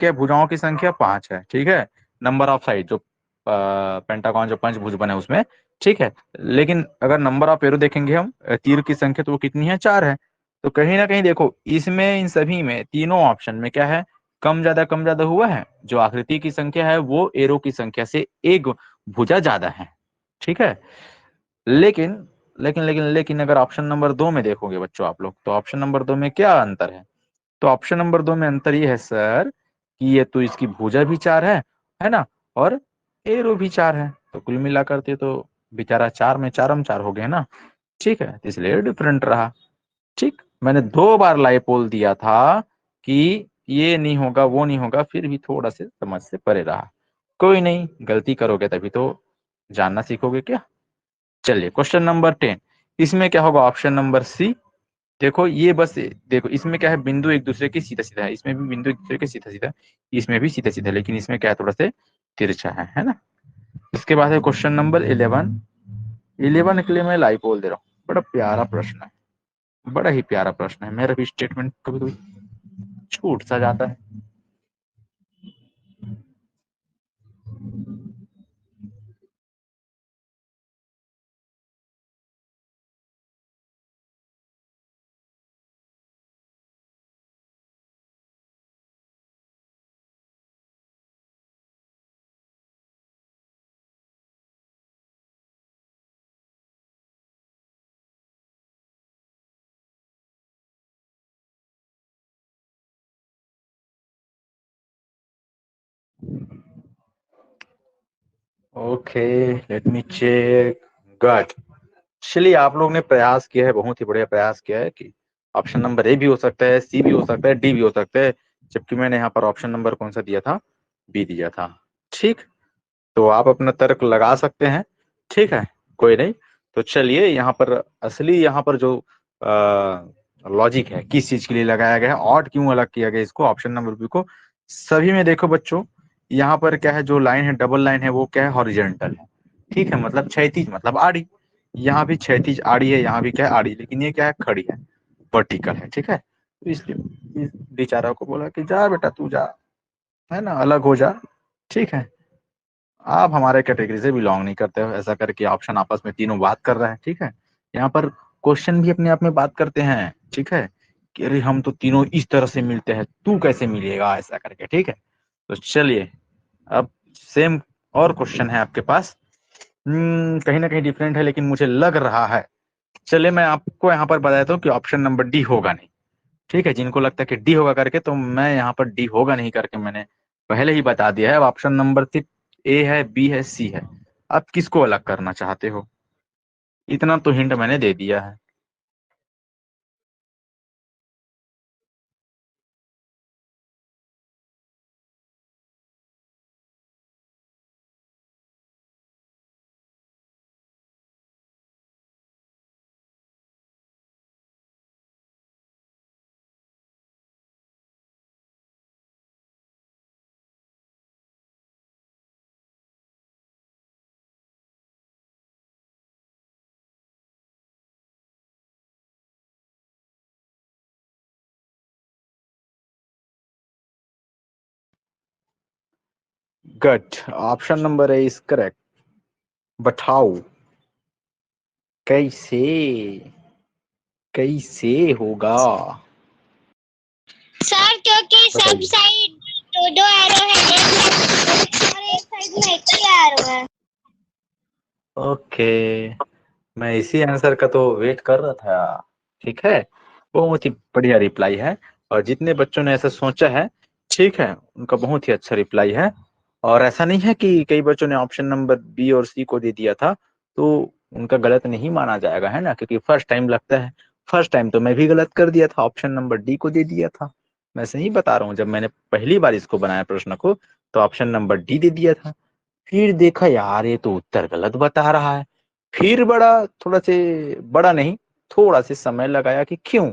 के भुजाओं की संख्या 5 है, ठीक है, नंबर ऑफ साइड जो पेंटागन जो पंचभुज बने उसमें, ठीक है। लेकिन अगर नंबर ऑफ एरो देखेंगे हम, तीर की संख्या, तो वो कितनी है, 4 है। तो कहीं ना कहीं देखो इसमें, इन सभी में, तीनों ऑप्शन में क्या है, कम ज्यादा हुआ है। जो आकृति की संख्या है वो एरो की संख्या से एक भुजा ज्यादा है, ठीक है। लेकिन लेकिन अगर ऑप्शन नंबर 2 में देखोगे बच्चों आप लोग, तो ऑप्शन नंबर 2 में क्या अंतर है। तो ऑप्शन नंबर 2 में अंतर ये है सर, कि ये तो इसकी भुजा भी 4 है ना, और एरो भी 4 है। तो कुल मिलाकर के तो बेचारा 4 में 4 हो गए ना, ठीक है, तो इसलिए डिफरेंट रहा। ठीक, मैंने 2 बार लाइपोल दिया था कि ये नहीं होगा वो नहीं होगा, फिर भी थोड़ा से समझ से परे रहा। कोई नहीं, गलती करोगे तभी तो जानना सीखोगे क्या। चलिए क्वेश्चन नंबर 10, इसमें क्या होगा, ऑप्शन नंबर सी। देखो ये बस देखो, इसमें क्या है, बिंदु एक दूसरे की सीधा सीधा है, इसमें भी बिंदु एक दूसरे के सीधा सीधा, इसमें भी सीधा सीधा, लेकिन इसमें क्या है, थोड़ा से तिरछा है ना। इसके बाद है क्वेश्चन नंबर 11। 11 के लिए मैं लाइक बोल दे रहा हूँ, बड़ा प्यारा प्रश्न है, बड़ा ही प्यारा प्रश्न है। मेरा भी स्टेटमेंट कभी कभी छूट सा जाता है। Okay, let me check. Good. चलिए, आप लोग ने प्रयास किया है, बहुत ही बढ़िया प्रयास किया है कि ऑप्शन नंबर ए भी हो सकता है, सी भी हो सकता है, डी भी हो सकता है, जबकि मैंने यहाँ पर ऑप्शन नंबर कौन सा दिया था, बी दिया था। ठीक, तो आप अपना तर्क लगा सकते हैं, ठीक है, कोई नहीं। तो चलिए, यहाँ पर असली, यहाँ पर जो लॉजिक है, किस चीज के लिए लगाया गया है, ऑड क्यों अलग किया गया इसको, ऑप्शन नंबर बी को। सभी में देखो बच्चों, यहाँ पर क्या है, जो लाइन है, डबल लाइन है, वो क्या है, हॉरिजेंटल है, ठीक है, मतलब क्षैतिज, मतलब आड़ी। यहाँ भी क्षैतिज आड़ी है, यहाँ भी क्या है, आड़ी, लेकिन ये क्या है, खड़ी है, वर्टिकल है, ठीक है। तो इसलिए इस बेचारा को बोला कि जा बेटा तू जा, है ना, अलग हो जा, ठीक है। आप हमारे कैटेगरी से बिलोंग नहीं करते हो, ऐसा करके ऑप्शन आपस में तीनों बात कर रहे हैं, ठीक है। यहाँ पर क्वेश्चन भी अपने आप में बात करते हैं, ठीक है, कि अरे हम तो तीनों इस तरह से मिलते हैं, तू कैसे मिलेगा, ऐसा करके, ठीक है। तो चलिए, अब सेम और क्वेश्चन है आपके पास। कहीं ना कहीं डिफरेंट है, लेकिन मुझे लग रहा है, चलिए मैं आपको यहाँ पर बता देता हूँ कि ऑप्शन नंबर डी होगा नहीं, ठीक है। जिनको लगता है कि डी होगा करके, तो मैं यहाँ पर डी होगा नहीं करके मैंने पहले ही बता दिया है। अब ऑप्शन नंबर सिर्फ ए है, बी है, सी है। आप किसको अलग करना चाहते हो, इतना तो हिंट मैंने दे दिया है। Good, option number A is correct. बताओ कैसे, कैसे होगा, सर क्योंकि सब बताइए। साइड दो दो एरो है, और एक साइड में एक ही एरो है। ओके, मैं इसी आंसर का तो वेट कर रहा था, ठीक है। बहुत ही बढ़िया रिप्लाई है, और जितने बच्चों ने ऐसा सोचा है, ठीक है, उनका बहुत ही अच्छा रिप्लाई है। और ऐसा नहीं है कि कई बच्चों ने ऑप्शन नंबर बी और सी को दे दिया था, तो उनका गलत नहीं माना जाएगा, है ना, क्योंकि फर्स्ट टाइम लगता है। फर्स्ट टाइम तो मैं भी गलत कर दिया था, ऑप्शन नंबर डी को दे दिया था। मैं सही बता रहा हूँ, जब मैंने पहली बार इसको बनाया प्रश्न को, तो ऑप्शन नंबर डी दे दिया था। फिर देखा यार ये तो उत्तर गलत बता रहा है, फिर थोड़ा से बड़ा नहीं, थोड़ा से समय लगाया कि क्यों,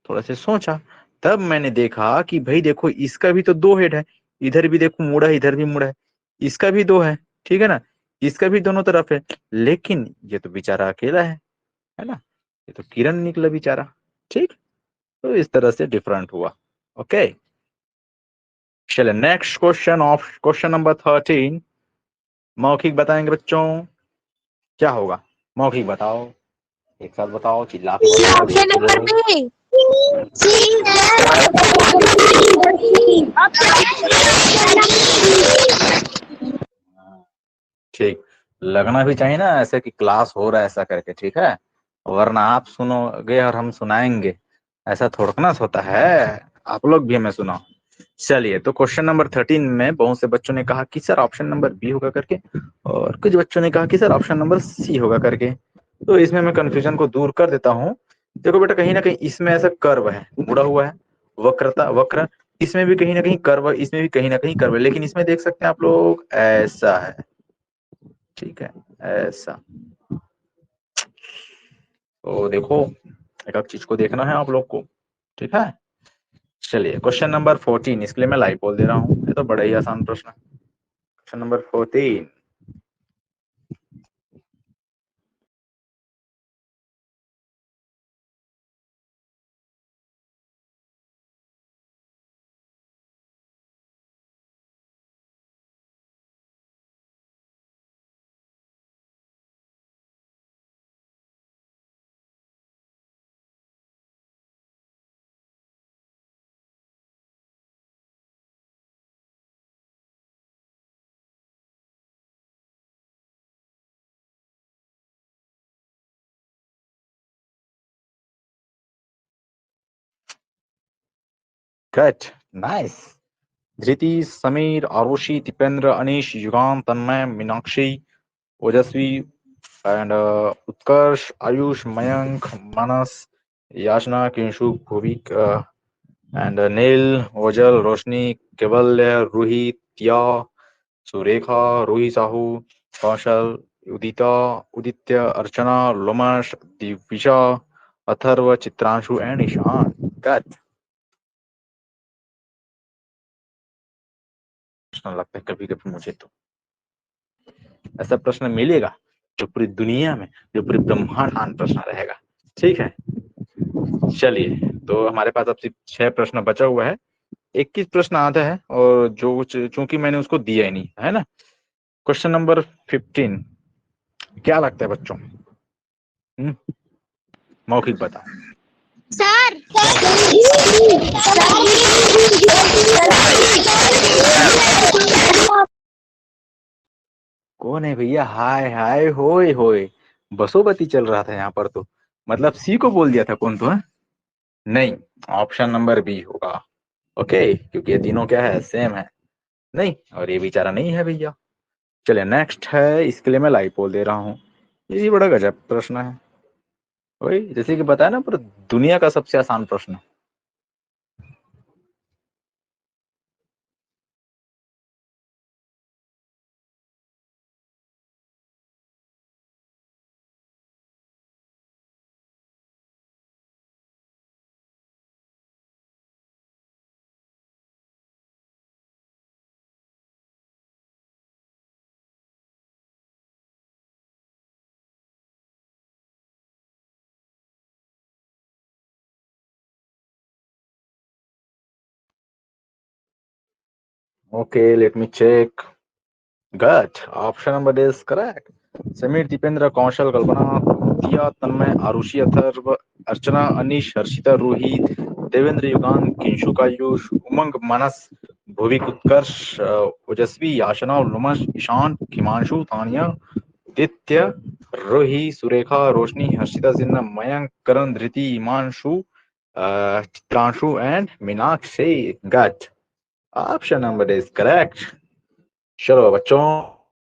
थोड़ा से सोचा। तब मैंने देखा कि भाई देखो, इसका भी तो 2 हेड है, इधर भी देखो मुड़ा है, इधर भी मुड़ा है, इसका भी 2 है, ठीक है ना, इसका भी दोनों तरफ है, लेकिन ये तो बेचारा अकेला है ना, ये तो किरण निकला बेचारा, ठीक। तो इस तरह से डिफरेंट हुआ। ओके। चलिए next question of question number 13 मौखिक बताएंगे बच्चों, क्या होगा? मौखिक बताओ, एक साथ बताओ, चिल्ला के बताओ। Option number B. ठीक, लगना भी चाहिए ना ऐसे कि क्लास हो रहा है ऐसा करके, ठीक है, वरना आप सुनोगे और हम सुनाएंगे, ऐसा थोड़ा ना होता है, आप लोग भी हमें सुनाओ। चलिए, तो क्वेश्चन नंबर 13 में बहुत से बच्चों ने कहा कि सर ऑप्शन नंबर बी होगा करके, और कुछ बच्चों ने कहा कि सर ऑप्शन नंबर सी होगा करके। तो इसमें मैं कंफ्यूजन को दूर कर देता हूँ। देखो बेटा, कहीं ना कहीं इसमें ऐसा कर्व है, मुड़ा हुआ है, वक्रता वक्र, इसमें भी कहीं ना कहीं कर्व, इसमें भी कहीं ना कहीं कर्व है, लेकिन इसमें देख सकते हैं आप लोग ऐसा है, ठीक है, ऐसा। तो देखो, एक चीज को देखना है आप लोग को, ठीक है। चलिए क्वेश्चन नंबर 14, इसके लिए मैं लाइव बोल दे रहा हूँ, ये तो बड़ा ही आसान प्रश्न है। Question number 14, cut, nice. Dhriti, Sameer, Aarushi, Deependra, Anish, Yugan, Tanmay, Meenakshi, Ojaswi and Utkarsh, Ayush, Mayank, Manas, Yachna, Kinshu, Bhuvik and Neel, Ojal, Roshni, Kaivalya, Ruhi, Tia, Surekha, Ruhi Sahu, Kaushal, Udita, Uditya, Archana, Lomash, Divisha, Atharv, Chitranshu and Ishan. Cut. प्रश्न लगता है कभी कभी मुझे तो ऐसा प्रश्न मिलेगा जो पूरी दुनिया में, जो पूरी ब्रह्मांड आन प्रश्न रहेगा, ठीक है। चलिए, तो हमारे पास अब सिर्फ 6 प्रश्न बचा हुआ है, 21 प्रश्न आता है, और जो चूंकि मैंने उसको दिया ही नहीं है ना। क्वेश्चन नंबर 15, क्या लगता है बच्चों? मौखिक बताओ। सर कौन है भैया? हाय हाय होय होय, बसोबती चल रहा था यहाँ पर तो, मतलब सी को बोल दिया था कौन तो है? नहीं, ऑप्शन नंबर बी होगा। ओके, क्योंकि ये तीनों क्या है, सेम है। नहीं, और ये बेचारा नहीं है भैया। चलिए नेक्स्ट है, इसके लिए मैं लाइव बोल दे रहा हूँ, ये भी बड़ा गजब प्रश्न है, वही जैसे कि बताया ना, पर दुनिया का सबसे आसान प्रश्न। Okay, let me check. Good. Option number is correct. Sameer, Dipendra, कौशल, कल्पना, दिया, तन्मय, आरुषि, अथर्व, अर्चना, अनीश, हर्षिता, रूही, देवेंद्र, युगान, किंशु, कायुष, उमंग, मानस, भुविक, Utkarsh, Ojaswi, Yachna, Lumash, Ishan, Himanshu, Tania, Ditya, Ruhi, Surekha, Roshni, Harshita, Sinha, Mayank, Karan, Dhriti, Himanshu, Chitranshu and Meenakshi. Good. Option number is correct. चलो बच्चों,